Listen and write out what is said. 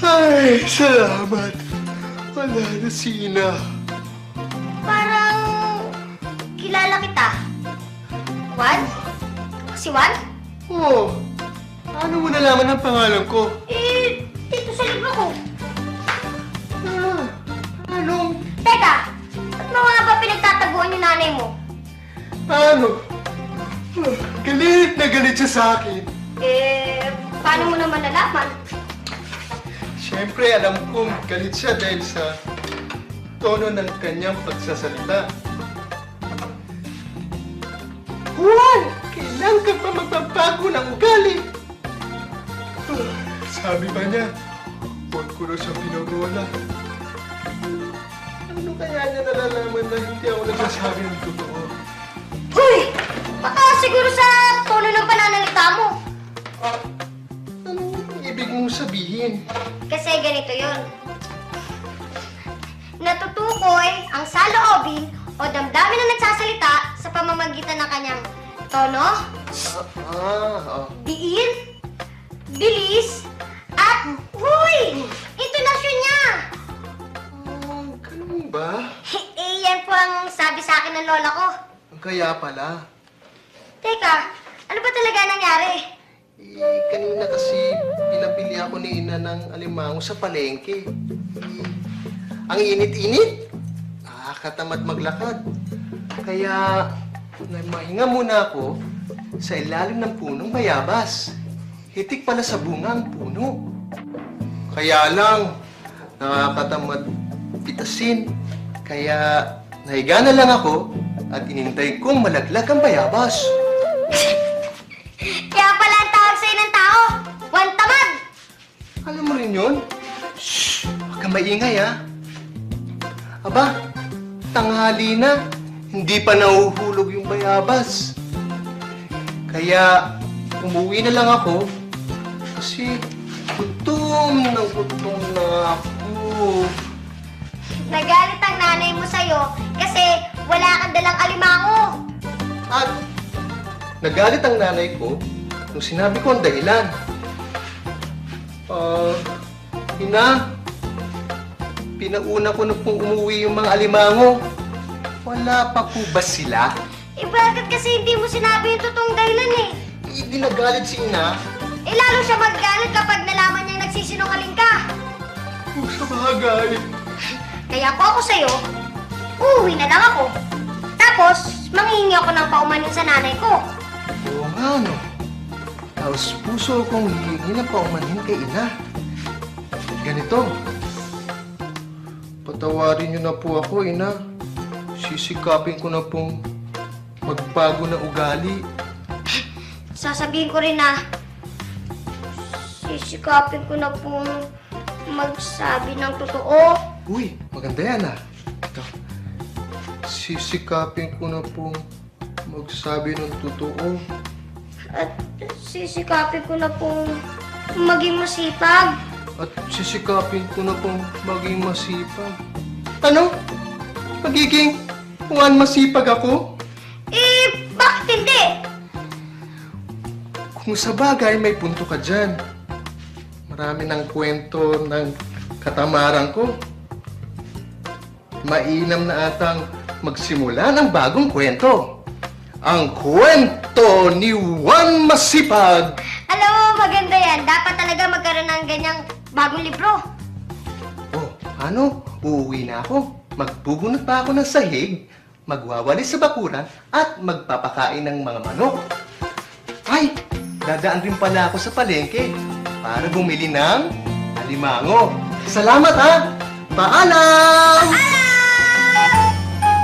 Ay, salamat. Wala na si Ina. Parang kilala kita. Juan? Si Juan? Oh, paano mo nalaman ang pangalan ko? Dito sa libro ko. Anong? Teka, ba't mo nga ba pinagtataguan yung nanay mo? Ano? Galit na galit siya sa akin. Paano mo naman nalaman? Siyempre, alam kong galit siya dahil sa tono ng kanyang pagsasalita. Juan! Kailan ka pa magbabago ng ugali? Sabi pa niya, huwag ko na siya pinagola. Ano kaya niya nalalaman na hindi ako nagsasabi ng totoo? Uy! Baka siguro sa tono ng pananalita mo. Anong ibig mong sabihin? Kasi ganito yon. Natutukoy ang saloobin o damdamin na nagsasalita sa pamamagitan ng kanyang tono, diin, bilis, at intonasyon niya. Ganun ba? Yan po ang sabi sa akin ng lola ko. Kaya pala. Teka, ano ba talaga nangyari? Kanina kasi pinabili ako ni Ina ng alimango sa palengke. Ang init-init. Nakakatamad maglakad. Kaya mahinga muna ako sa ilalim ng punong bayabas. Hitik pala sa bunga ang puno. Kaya lang, nakakatamad pitasin. Kaya nahiga na lang ako at inintay kong malaglag ang bayabas. Kaya pala ang tawag sa'yo ng tao, Juan Tamad! Alam mo rin yun? Shhh! Huwag kang maingay, ha? Aba, tanghali na. Hindi pa nahuhulog yung bayabas. Kaya, umuwi na lang ako. Kasi, gutom na ako. Nagalit ang nanay mo sa'yo kasi wala kang dalang alimango. At, nagalit ang nanay ko nung sinabi ko ang dahilan. Ina, pinauna ko na pong umuwi yung mga alimango. Wala pa po ba sila? Bakit kasi hindi mo sinabi yung totoong dahilan eh? Hindi nagalit si Ina. Lalo siya maggalit kapag nalaman niyang nagsisinungaling ka. Sa bagay. Kaya po ako sa'yo, uuwi na lang ako. Tapos, manghihingi ako ng paumanin sa nanay ko. Oo nga, no? Taos puso kong hihingi na paumanhin kay Ina. Ganito. Patawarin niyo na po ako, Ina. Sisikapin ko na pong magbago ng ugali. Sasabihin ko rin na sisikapin ko na pong magsabi ng totoo. Uy, maganda yan, ah. Ito. Sisikapin ko na pong magsabi ng totoo. At sisikapin ko na pong maging masipag. At sisikapin ko na pong maging masipag. Ano? Magiging Juan masipag ako? Bakit hindi? Kung sa bagay, may punto ka dyan. Marami ng kwento ng katamaran ko. Mainam na atang magsimula ng bagong kwento. Ang kwento ni Juan Masipag. Alam mo, maganda yan. Dapat talaga magkaroon ng ganyang bagong libro. Oh, ano? Uuwi na ako. Magbubunot pa ako ng sahig, magwawalis sa bakuran, at magpapakain ng mga manok. Ay, dadaan rin pala ako sa palengke para bumili ng alimango. Salamat, ha! Paalam! Alam!